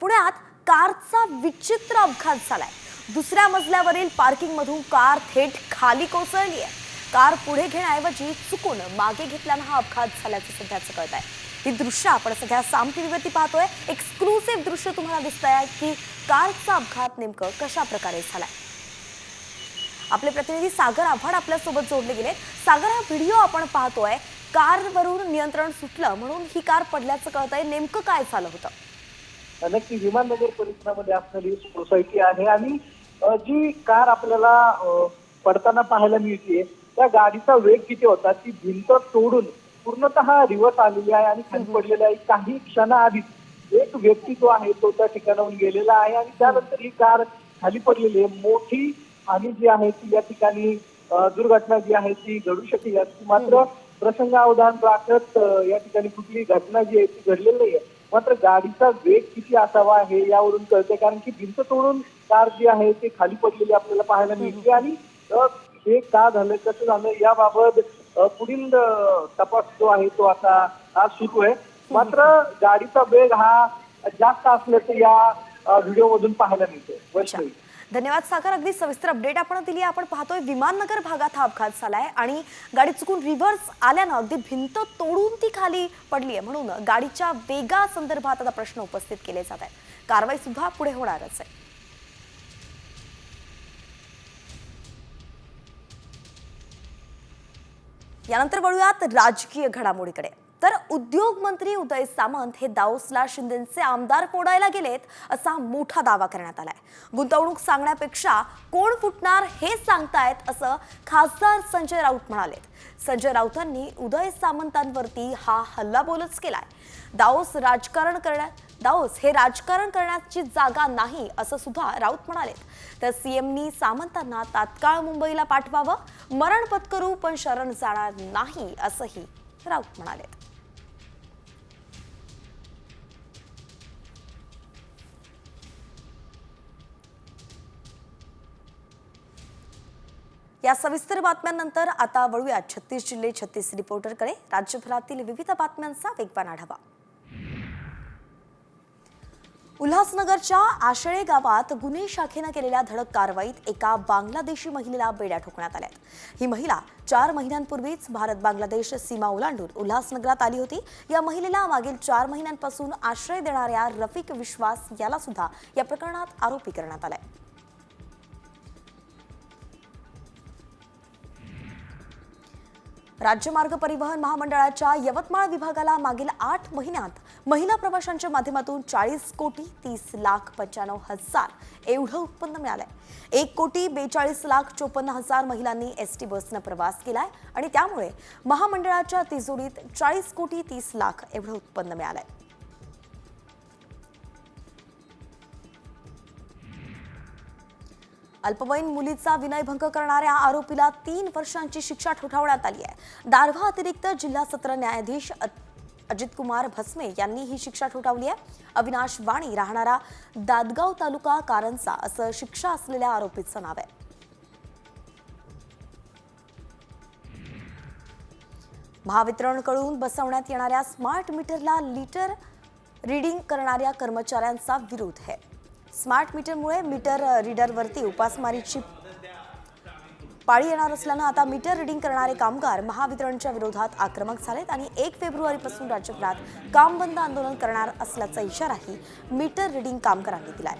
पुण्यात कारचा विचित्र अपघात झालाय। दुसऱ्या मजल्यावरील पार्किंग मधून कार थेट खाली कोसळली आहे। कार पुढे घेण्याऐवजी चुकून मागे घेतल्याने हा अपघात झाल्याचं सध्याचं कळत आहे। ही दृश्य आपण सध्या साम टीव्हीवरती पाहतोय। एक्सक्लुसिव्ह दृश्य तुम्हाला दिसतंय की कारचा अपघात नेमकं कशा प्रकारे झालाय। आपले प्रतिनिधी सागर आव्हाड आपल्या सोबत जोडले गेले। सागर, हा व्हिडिओ आपण पाहतोय, कारवरून नियंत्रण सुटलं म्हणून ही कार पडल्याचं कळतंय। नेमकं काय झालं होतं? नक्की विमाननगर परिसरामध्ये असणारी सोसायटी आहे आणि जी कार आपल्याला पडताना पाहायला मिळते त्या गाडीचा वेग किती होता, ती भिंत तोडून पूर्णतः रिवर्स आलेली आहे आणि खाली पडलेली आहे। काही क्षणाआधीच एक व्यक्ती जो आहे तो त्या ठिकाणाहून गेलेला आहे आणि त्यानंतर ही कार खाली पडलेली आहे। मोठी आणि जी आहे ती या ठिकाणी दुर्घटना जी आहे ती घडू शकली असती, मात्र प्रसंगावधान राखत या ठिकाणी कुठली घटना जी आहे ती घडलेली नाही आहे। मात्र गाडीचा वेग किती असावा हे यावरून कळते, कारण की भिंत तोडून कार जी आहे ती खाली पडलेली आपल्याला पाहायला मिळते आणि हे का झालं, कसं झालं याबाबत पुढील तपास जो आहे तो आता आज सुरू आहे। मात्र गाडीचा वेग हा जास्त असल्याचं या व्हिडिओमधून पाहायला मिळते। वैष्णवी, धन्यवाद सागर, अगदी सविस्तर अपडेट आपण दिली। आपण पाहतोय विमाननगर भागात हा अपघात झालाय आणि गाडी चुकून रिव्हर्स आल्यानं अगदी भिंत तोडून ती खाली पडली आहे। म्हणून गाडीच्या वेगासंदर्भात आता प्रश्न उपस्थित केले जात आहेत। कारवाई सुद्धा पुढे होणारच आहे। यानंतर वळूयात राजकीय घडामोडीकडे। तर उद्योग मंत्री उदय सामंत हे दाऊसला शिंदेचे आमदार फोडायला गेलेत असा मोठा दावा करण्यात आलाय। गुंतवणूक सांगण्यापेक्षा कोण फुटणार हे सांगतायत असं खासदार संजय राऊत म्हणाले। संजय राऊतांनी उदय सामंतांवरती हा हल्लाबोलच केलाय। दाऊस हे राजकारण करण्याची जागा नाही असं सुद्धा राऊत म्हणाले। तर सीएमनी सामंतांना तात्काळ मुंबईला पाठवावं, मरण पत्करू पण शरण जाणार नाही असंही राऊत म्हणाले। या सविस्तर बातम्यांनंतर आता वळूया 36 जिल्हे 36 रिपोर्टरकडे। राज्यभरातील विविध बातम्यांचा वेगवान आढावा। उल्हासनगरच्या आशळे गावात गुन्हे शाखेनं केलेल्या धडक कारवाईत एका बांगलादेशी महिलेला बेड्या ठोकण्यात आल्या। ही महिला 4 महिन्यांपूर्वीच भारत बांगलादेश सीमा ओलांडून उल्हासनगरात आली होती। या महिलेला मागील 4 महिन्यांपासून आश्रय देणाऱ्या रफिक विश्वास याला सुद्धा या प्रकरणात आरोपी करण्यात आलाय। राज्य मार्ग परिवहन महामंडळाच्या यवतमाळ विभागाला मागील 8 महिन्यात महिला प्रवाशांच्या माध्यमातून 40,30,95,000 एवढं उत्पन्न मिळालंय। 1,42,54,000 महिलांनी एसटी बसनं प्रवास केलाय आणि त्यामुळे महामंडळाच्या तिजोरीत 40,30,00,000 एवढं उत्पन्न मिळालंय। अल्पवयीन मुलीचा विनयभंग करणाऱ्या आरोपीला 3 वर्षांची शिक्षा ठोठावण्यात आली आहे। दारव्हा अतिरिक्त जिल्हा सत्र न्यायाधीश अजित कुमार भस्मे यांनी ही शिक्षा ठोठावली आहे। अविनाश वाणी, राहणारा दादगाव तालुका कारंजा असं शिक्षा असलेल्या आरोपीचं नाव आहे। महावितरणकडून बसवण्यात येणाऱ्या स्मार्ट मीटरला लिटर रीडिंग करणाऱ्या कर्मचाऱ्यांचा विरोध आहे। स्मार्ट मीटरमुळे मीटर रीडरवरती उपासमारीची पाळी येणार असल्यानं आता मीटर रीडिंग करणारे कामगार महावितरणच्या विरोधात आक्रमक झालेत आणि 1 फेब्रुवारीपासून राज्यभरात काम बंद आंदोलन करणार असल्याचा इशाराही मीटर रीडिंग कामगारांनी दिलाय।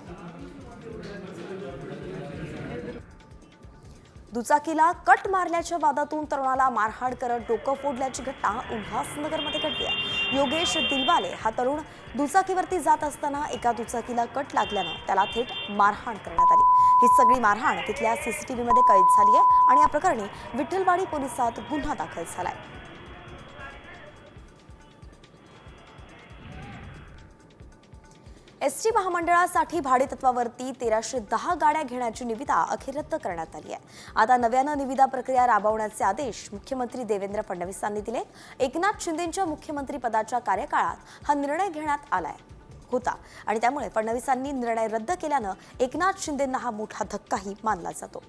दुचाकीला कट मारल्याच्या वादातून तरुणाला मारहाण करत डोकं फोडल्याची घटना उल्हासनगरमध्ये घडली आहे। योगेश दिलवाले हा तरुण दुचाकीवरती जात असताना एका दुचाकीला कट लागल्यानं त्याला थेट मारहाण करण्यात आली। ही सगळी मारहाण तिथल्या सीसीटीव्हीमध्ये कैद झाली आहे आणि या प्रकरणी विठ्ठलवाडी पोलिसात गुन्हा दाखल झालाय। एसटी महामंडळासाठी भाडेतत्वावरती 1310 गाड्या घेण्याची निविदा अखेर रद्द करण्यात आली आहे। आता नव्यानं निविदा प्रक्रिया राबवण्याचे आदेश मुख्यमंत्री देवेंद्र फडणवीसांनी दिले। एकनाथ शिंदेंच्या मुख्यमंत्री पदाच्या कार्यकाळात हा निर्णय घेण्यात आलाय होता आणि त्यामुळे फडणवीसांनी निर्णय रद्द केल्यानं एकनाथ शिंदेंना हा मोठा धक्काही मानला जातो।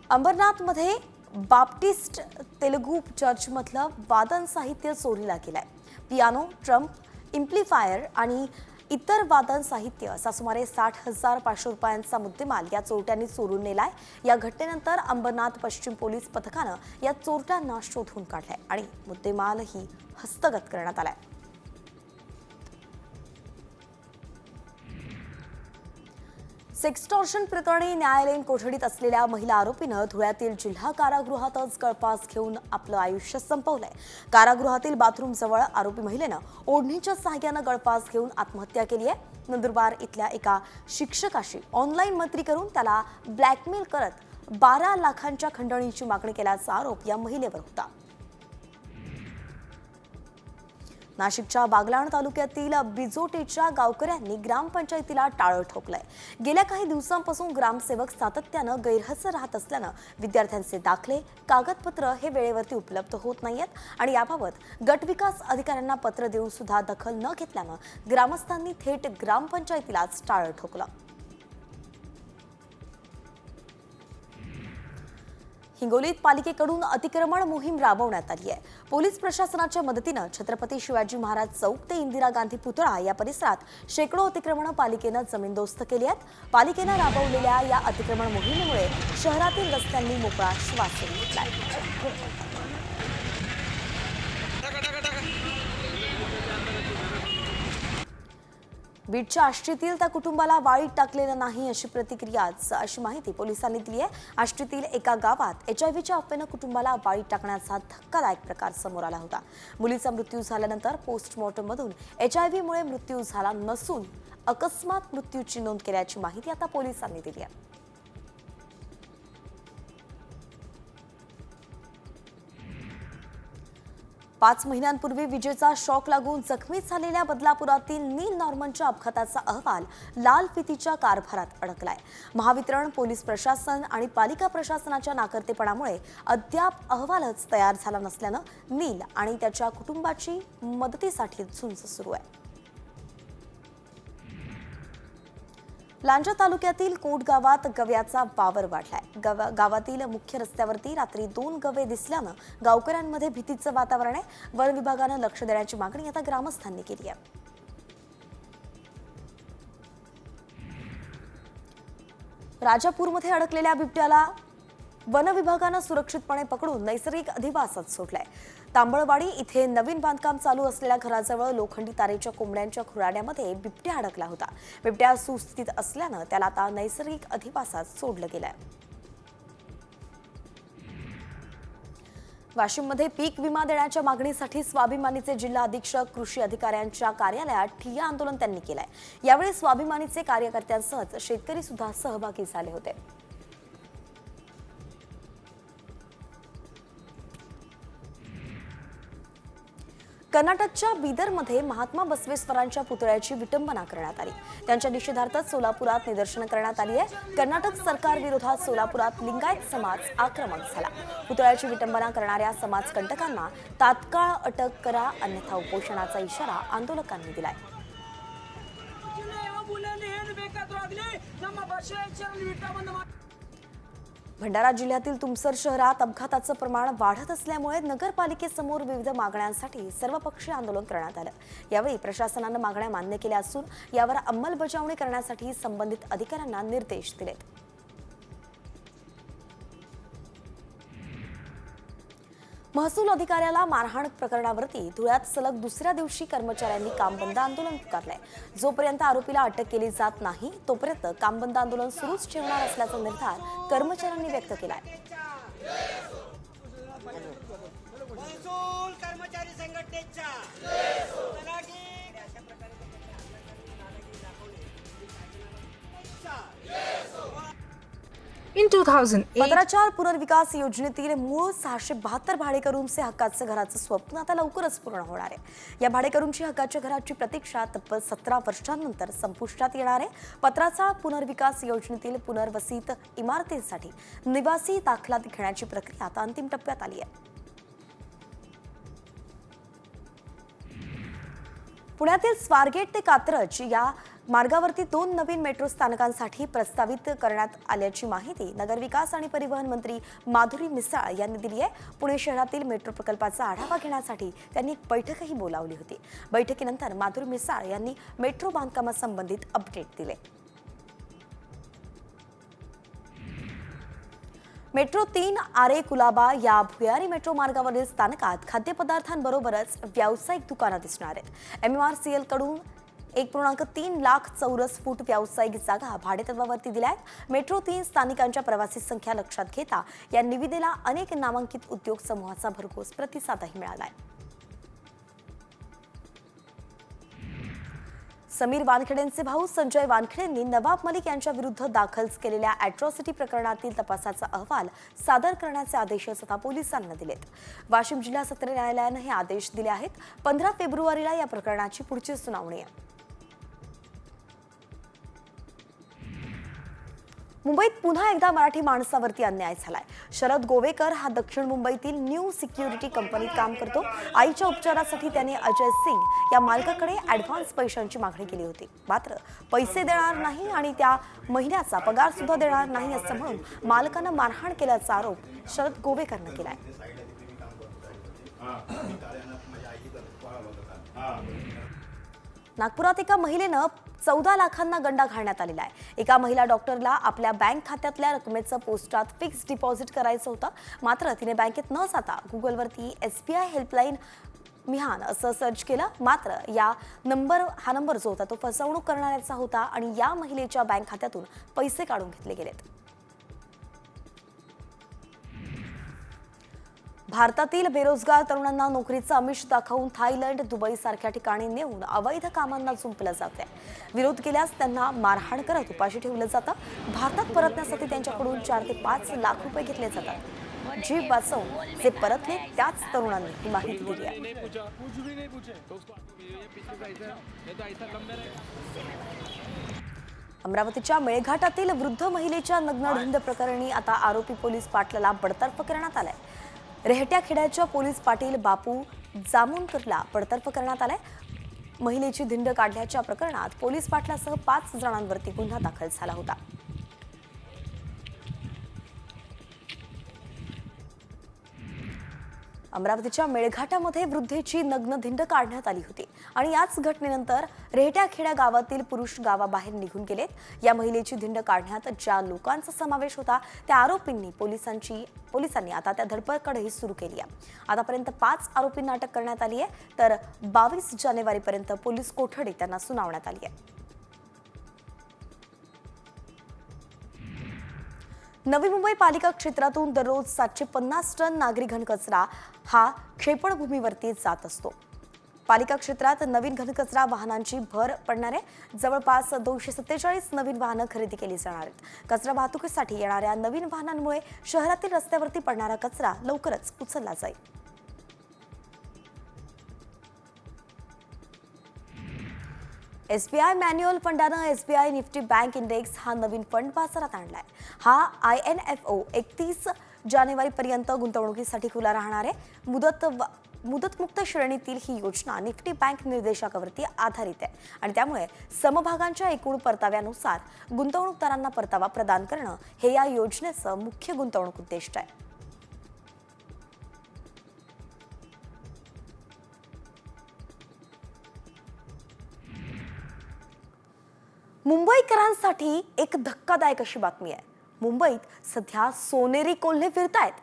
अंबरनाथमध्ये बाप्टिस्ट तेलुगू चर्चमधलं वादन साहित्य चोरीला गेलंय. पियानो, ट्रम्प, इम्प्लिफायर आणि इतर वादन साहित्य असा सुमारे 60,500 रुपयांचा मुद्देमाल या चोरट्यांनी चोरून नेलाय. या घटनेनंतर अंबरनाथ पश्चिम पोलीस पथकानं या चोरट्यांना शोधून काढलाय आणि मुद्देमालही हस्तगत करण्यात आलाय. सेक्सटॉर्शन प्रकरणी न्यायालयीन कोठडीत असलेल्या महिला आरोपीनं धुळ्यातील जिल्हा कारागृहातच गळफास घेऊन आपलं आयुष्य संपवलंय. कारागृहातील बाथरूमजवळ आरोपी महिलेनं ओढणीच्या सहाय्यानं गळफास घेऊन आत्महत्या केली आहे. नंदुरबार इथल्या एका शिक्षकाशी ऑनलाईन मैत्री करून त्याला ब्लॅकमेल करत 12 लाखांच्या खंडणीची मागणी केल्याचा आरोप या महिलेवर होता. नाशिकच्या बागलाण तालुक्यातील बिजोटेच्या गावकऱ्यांनी ग्रामपंचायतीला टाळं ठोकलंय. गेल्या काही दिवसांपासून ग्रामसेवक सातत्यानं गैरहजर राहत असल्यानं विद्यार्थ्यांचे दाखले, कागदपत्र हे वेळेवरती उपलब्ध होत नाहीयेत आणि याबाबत गटविकास अधिकाऱ्यांना पत्र देऊन सुद्धा दखल न घेतल्यानं ग्रामस्थांनी थेट ग्रामपंचायतीलाच टाळं ठोकलं. हिंगोलीत पालिकेकडून अतिक्रमण मोहीम राबवण्यात आली आहे. पोलीस प्रशासनाच्या मदतीनं छत्रपती शिवाजी महाराज चौक ते इंदिरा गांधी पुतळा या परिसरात शेकडो अतिक्रमणं पालिकेनं जमीनदोस्त केली आहेत. पालिकेनं राबवलेल्या या अतिक्रमण मोहिमेमुळे शहरातील रस्त्यांनी मोकळा श्वास घेतलाय. बीडच्या आष्टीतील त्या कुटुंबाला वाळीत टाकलेलं नाही अशी माहिती पोलिसांनी दिली आहे. आष्टीतील एका गावात HIV अफवेनं कुटुंबाला वाळीत टाकण्याचा धक्कादायक प्रकार समोर आला होता. मुलीचा मृत्यू झाल्यानंतर पोस्टमॉर्टममधून HIV मुळे मृत्यू झाला नसून अकस्मात मृत्यूची नोंद केल्याची माहिती आता पोलिसांनी दिली आहे. पाच महिन्यांपूर्वी विजेचा शॉक लागून जखमी झालेल्या बदलापुरातील नील नॉर्मनच्या अपघाताचा अहवाल लाल फितीच्या कारभारात अडकलाय. महावितरण, पोलीस प्रशासन आणि पालिका प्रशासनाच्या नाकर्तेपणामुळे अद्याप अहवालच तयार झाला नसल्यानं नील आणि त्याच्या कुटुंबाची मदतीसाठी झुंज सुरू आहे. लांजा तालुक्यातील कोट गावात गव्याचा वावर वाढलाय. गावातील मुख्य रस्त्यावरती रात्री 2 गवे दिसल्यानं गावकऱ्यांमध्ये भीतीचं वातावरण आहे. वन विभागानं लक्ष देण्याची मागणी आता ग्रामस्थांनी केली आहे. राजापूरमध्ये अडकलेल्या बिबट्याला वन विभागानं सुरक्षितपणे पकडून नैसर्गिक अधिवासात सोडलाय. तांबळवाडी इथे नवीन बांधकाम चालू असलेल्या घराजवळ लोखंडी तारेच्या कोंबड्यांच्या खुराड्यामध्ये बिबट्या अडकला होता. बिबट्या सुस्थितीत असल्यानं त्याला आता नैसर्गिक अधिवासात सोडलं गेलंय. वाशिममध्ये पीक विमा देण्याच्या मागणीसाठी स्वाभिमानीचे जिल्हा अधीक्षक कृषी अधिकाऱ्यांच्या कार्यालयात ठिय्या आंदोलन त्यांनी केलंय. यावेळी स्वाभिमानीचे कार्यकर्त्यांसह शेतकरी सुद्धा सहभागी झाले होते. कर्नाटकच्या बीदरमध्ये महात्मा बसवेश्वरांच्या पुतळ्याची विटंबना करण्यात आली. त्यांच्या निषेधार्थ सोलापुरात निदर्शनं करण्यात आली आहे. कर्नाटक सरकार विरोधात सोलापुरात लिंगायत समाज आक्रमक झाला. पुतळ्याची विटंबना करणाऱ्या समाजकंटकांना तात्काळ अटक करा, अन्यथा उपोषणाचा इशारा आंदोलकांनी दिलाय. भंडारा जिल्ह्यातील तुमसर शहरात अपघाताचं प्रमाण वाढत असल्यामुळे नगरपालिकेसमोर विविध मागण्यांसाठी सर्वपक्षीय आंदोलन करण्यात आलं. यावेळी प्रशासनानं मागण्या मान्य केल्या असून यावर अंमलबजावणी करण्यासाठी संबंधित अधिकाऱ्यांना निर्देश दिलेत. महसूल अधिकाऱ्याला मारहाण प्रकरणावरती धुळ्यात सलग दुसऱ्या दिवशी कर्मचाऱ्यांनी कामबंद आंदोलन पुकारलंय. जोपर्यंत आरोपीला अटक केली जात नाही तोपर्यंत कामबंद आंदोलन सुरूच ठेवणार असल्याचा निर्धार कर्मचाऱ्यांनी व्यक्त केलाय. In 2008, पत्राचार पुनर्विकास योजनेतील मूळ 672 भाडेकरूंचे हक्काचं घराचं स्वप्न आता लवकरच पूर्ण होणार आहे. या भाडेकरूंची हक्काच्या घराची प्रतीक्षा तब्बल 17 वर्षांनंतर संपुष्टात येणार आहे. पत्राचार पुनर्विकास योजनेतील पुनर्वसित इमारतींसाठी निवासी दाखला घेण्याची प्रक्रिया आता अंतिम टप्प्यात आली आहे. पुण्यातील स्वारगेट ते कात्रज या मार्गावरती 2 नवीन मेट्रो स्थानकांसाठी प्रस्तावित करण्यात आल्याची माहिती नगरविकास आणि परिवहन मंत्री माधुरी मिसाळ यांनी दिली आहे. पुणे शहरातील मेट्रो प्रकल्पाचा आढावा घेण्यासाठी त्यांनी एक बैठकही बोलावली होती. बैठकीनंतर माधुरी मिसाळ यांनी मेट्रो बांधकामासंबंधित अपडेट दिले. मेट्रो 3 आरे कुलाबा या भुयारी मेट्रो मार्गावरील स्थानकात खाद्यपदार्थांबरोबरच व्यावसायिक दुकानं दिसणार आहेत. MMRCL कडून 1.3 लाख चौरस फूट व्यावसायिक जागा भाडेतत्वावरती दिल्या आहेत. मेट्रो 3 स्थानिकांच्या प्रवासी संख्या लक्षात घेता या निविदेला अनेक नामांकित उद्योग समूहाचा भरघोस प्रतिसादही मिळाला आहे. समीर वानखेडेंचे भाऊ संजय वानखेडेंनी नवाब मलिक यांच्या विरुद्ध दाखल केलेल्या अॅट्रॉसिटी प्रकरणातील तपासाचा अहवाल सादर करण्याचे आदेश सत्ता पोलिसांना दिलेत. वाशिम जिल्हा सत्र न्यायालयानं हे आदेश दिले आहेत. 15 फेब्रुवारीला या प्रकरणाची पुढची सुनावणी आहे. मुंबईत पुन्हा एकदा मराठी माणसावरती अन्याय झालाय. शरद गोवेकर हा दक्षिण मुंबईतील न्यू सिक्युरिटी कंपनीत काम करतो. आईच्या उपचारासाठी त्याने अजय सिंग या मालकाकडे ॲडव्हान्स पैशांची मागणी केली होती. मात्र पैसे देणार नाही आणि त्या महिन्याचा पगार सुद्धा देणार नाही असं म्हणून मालकानं मारहाण केल्याचा आरोप शरद गोवेकरनं केलाय. नागपुरात एका महिलेनं 14 लाखांना गंडा घालण्यात आलेला आहे. एका महिला डॉक्टरला आपल्या बँक खात्यातल्या रकमेचं पोस्टात फिक्स डिपॉझिट करायचं होतं. मात्र तिने बँकेत न जाता गुगलवरती SBI हेल्पलाईन मिहान असं सर्च केलं. मात्र हा नंबर जो होता तो फसवणूक करणाऱ्याचा होता आणि या महिलेच्या बँक खात्यातून पैसे काढून घेतले गेलेत. भारतातील बेरोजगार तरुणांना नोकरीचं आमिष दाखवून थायलंड, दुबई सारख्या ठिकाणी नेऊन अवैध कामांना जुंपलं जातंय. विरोध केल्यास त्यांना मारहाण करत उपाशी ठेवलं जातं. भारतात परतण्यासाठी त्यांच्याकडून 4 ते 5 लाख रुपये घेतले जातात. जीव वाचवून जे परतले त्याच तरुणांनी ही माहिती दिली आहे. अमरावतीच्या मेळघाटातील वृद्ध महिलेच्या नग्नढिंड प्रकरणी आता आरोपी पोलीस पाटलाला बडतर्फ करण्यात आलाय. रेहट्या खेड्याच्या पोलीस पाटील बापू जामुनकरला बडतर्फ करण्यात आलाय. महिलेची धिंड काढल्याच्या प्रकरणात पोलीस पाटलासह 5 जणांवरती गुन्हा दाखल झाला होता. अमरावतीच्या मेळघाटामध्ये वृद्धेची नग्न धिंड काढण्यात आली होती आणि याच घटनेनंतर रेहट्याखेडा गावातील पुरुष गावाबाहेर निघून गेलेत. या महिलेची धिंड काढण्यात ज्या लोकांचा समावेश होता त्या आरोपींनी पोलिसांनी आता त्या धडपडही सुरू केली आहे. आतापर्यंत 5 आरोपींना अटक करण्यात आली आहे तर 22 जानेवारीपर्यंत पोलीस कोठडी त्यांना सुनावण्यात आली आहे. नवी मुंबई पालिका क्षेत्रातून दररोज 750 टन नागरी घनकचरा हा क्षेपणभूमीवरती जात असतो. पालिका क्षेत्रात नवीन घनकचरा वाहनांची भर पडणार आहे. जवळपास 247 नवीन वाहनं खरेदी केली जाणार आहेत. कचरा वाहतुकीसाठी येणाऱ्या नवीन वाहनांमुळे शहरातील रस्त्यावरती पडणारा कचरा लवकरच उचलला जाईल. SBI मॅन्युअल फंडानं SBI निफ्टी बँक इंडेक्स हा नवीन फंड बाजारात आणलाय. हा INFO 31 जानेवारीपर्यंत गुंतवणुकीसाठी खुला राहणार आहे. मुदतमुक्त श्रेणीतील ही योजना निफ्टी बँक निर्देशांकावरती आधारित आहे आणि त्यामुळे समभागांच्या एकूण परताव्यानुसार गुंतवणूकदारांना परतावा प्रदान करणं हे या योजनेचं मुख्य गुंतवणूक उद्दिष्ट आहे. मुंबईकरांसाठी एक धक्कादायक अशी बातमी आहे. मुंबईत सध्या सोनेरी कोल्हे फिरतायत.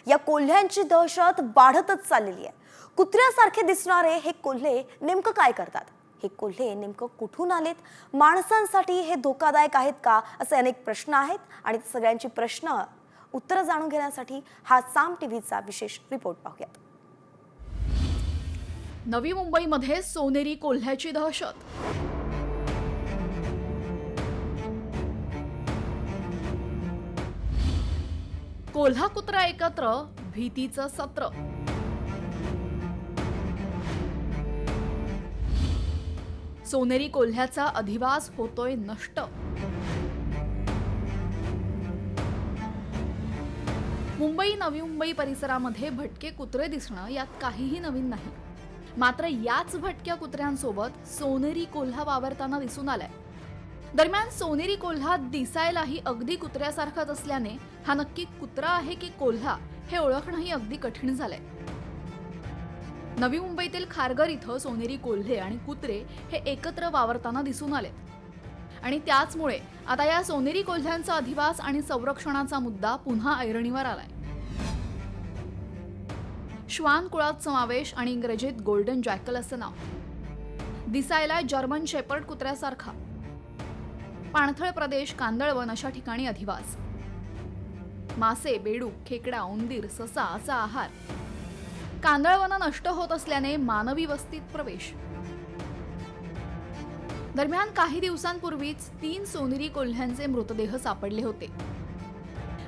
या कोल्ह्यांची दहशत वाढतच चाललेली आहे. कुत्र्यासारखे दिसणारे हे कोल्हे नेमकं काय करतात? हे कोल्हे नेमकं कुठून आलेत? माणसांसाठी हे धोकादायक आहेत का? असे अनेक प्रश्न आहेत आणि सगळ्यांची उत्तरं जाणून घेण्यासाठी हा साम टीव्हीचा विशेष रिपोर्ट पाहूयात. नवी मुंबईमध्ये सोनेरी कोल्ह्याची दहशत. कोल्हा कुत्रा एकत्र, भीतीचं सत्र. सोनेरी कोल्ह्याचा अधिवास होतोय नष्ट. मुंबई नवी मुंबई परिसरामध्ये भटके कुत्रे दिसणं यात काहीही नवीन नाही. मात्र याच भटक्या कुत्र्यांसोबत सोनेरी कोल्हा वावरताना दिसून आलाय. दरम्यान सोनेरी कोल्हा दिसायलाही अगदी कुत्र्यासारखाच असल्याने हा नक्की कुत्रा आहे की कोल्हा हे ओळखणंही अगदी कठीण झालंय. नवी मुंबईतील खारघर इथं सोनेरी कोल्हे आणि कुत्रे हे एकत्र वावरताना दिसून आले आणि त्याचमुळे आता या सोनेरी कोल्ह्यांचा अधिवास आणि संरक्षणाचा मुद्दा पुन्हा ऐरणीवर आलाय. श्वान कुळात समावेश आणि इंग्रजीत गोल्डन जॅकल असं नाव. दिसायला जर्मन शेपर्ड कुत्र्यासारखा. पाणथळ प्रदेश, कांदळवन अशा ठिकाणी अधिवास. मासे, बेडूक, खेकडा, उंदीर, ससा असा आहार. कांदळवनं नष्ट होत असल्याने मानवी वस्तीत प्रवेश. दरम्यान काही दिवसांपूर्वीच 3 सोनेरी कोल्ह्यांचे मृतदेह सापडले होते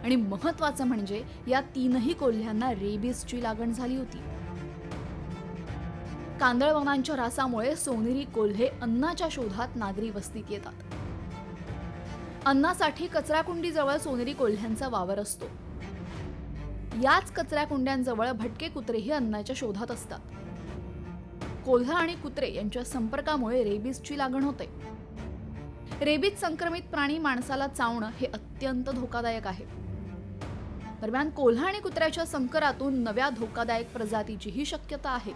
आणि महत्त्वाचं म्हणजे या 3ही कोल्ह्यांना रेबीजची लागण झाली होती. कांदळवनांच्या ऱ्हासामुळे सोनेरी कोल्हे अन्नाच्या शोधात नागरी वस्तीत येतात. अन्नासाठी कचराकुंडीजवळ सोनेरी कोल्ह्यांचा वावर असतो. याच कचराकुंड्यांजवळ भटके कुत्रेही अन्नाच्या शोधात असतात. कोल्हा आणि कुत्रे यांच्या संपर्कामुळे रेबीजची लागण होते. रेबीज संक्रमित प्राणी माणसाला चावणं हे अत्यंत धोकादायक आहे. दरम्यान कोल्हा आणि कुत्र्याच्या संकरातून नव्या धोकादायक प्रजातीचीही शक्यता आहे.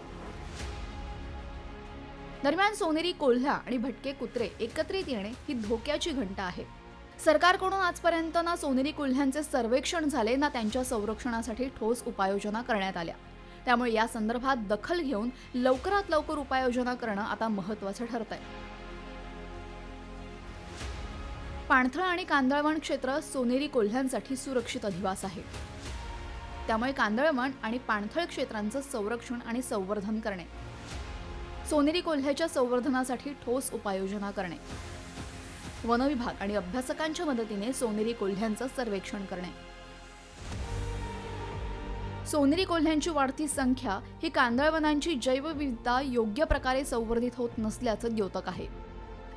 दरम्यान सोनेरी कोल्हा आणि भटके कुत्रे एकत्रित येणे ही धोक्याची घंटा आहे. सरकारकडून आजपर्यंत ना सोनेरी कोल्ह्यांचे सर्वेक्षण झाले ना त्यांच्या संरक्षणासाठी ठोस उपाययोजना करण्यात आल्या. त्यामुळे या संदर्भात दखल घेऊन लवकरात लवकर उपाययोजना करणं आता महत्त्वाचं ठरतंय. पाणथळ आणि कांदळवन क्षेत्र सोनेरी कोल्ह्यांसाठी सुरक्षित अधिवास आहे. त्यामुळे कांदळवन आणि पाणथळ क्षेत्रांचं संरक्षण आणि संवर्धन करणे, सोनेरी कोल्ह्याच्या संवर्धनासाठी ठोस उपाययोजना करणे, वनविभाग आणि अभ्यासकांच्या मदतीने सोनेरी कोल्ह्यांचं सर्वेक्षण करणे. सोनेरी कोल्ह्यांची वाढती संख्या ही कांदळवनांची जैवविविधता योग्य प्रकारे संवर्धित होत नसल्याचं द्योतक आहे.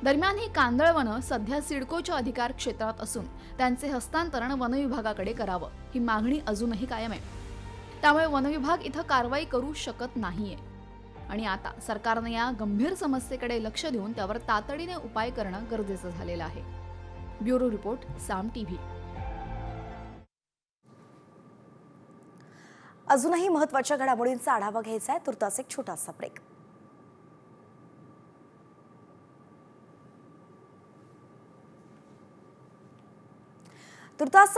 दरम्यान ही कांदळवनं सध्या सिडकोच्या अधिकार क्षेत्रात असून त्यांचे हस्तांतरण वनविभागाकडे करावं ही मागणी अजूनही कायम आहे. त्यामुळे वनविभाग इथं कारवाई करू शकत नाहीये आणि आता सरकारनं या गंभीर समस्येकडे लक्ष देऊन त्यावर तातडीने उपाय करणं गरजेचं झालेलं आहे. ब्युरो रिपोर्ट, साम टीव्ही. अजूनही महत्त्वाच्या घडामोडींचा आढावा घ्यायचा आहे. तुर्तास एक छोटासा ब्रेक. तुर्तास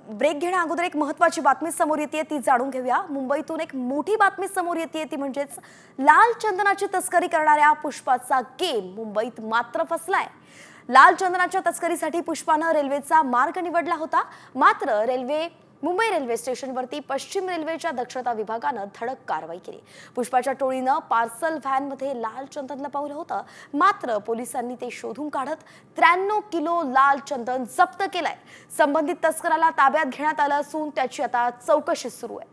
ब्रेक घेण्या अगोदर एक महत्त्वाची बातमी समोर येते, ती जाणून घेऊया. मुंबईतून एक मोठी बातमी समोर येते, ती म्हणजेच लाल चंदनाची तस्करी करणाऱ्या पुष्पाचा गेम मुंबईत मात्र फसलाय. लाल चंदनाच्या तस्करीसाठी पुष्पानं रेल्वेचा मार्ग निवडला होता. मात्र मुंबई रेल्वे स्टेशनवरती पश्चिम रेल्वेच्या दक्षता विभागानं धडक कारवाई केली. पुष्पाच्या टोळीनं पार्सल व्हॅनमध्ये लाल चंदन लपवलं होतं. मात्र पोलिसांनी ते शोधून काढत 93 किलो लाल चंदन जप्त केलंय. संबंधित तस्कराला ताब्यात घेण्यात आलं असून त्याची आता चौकशी सुरू आहे.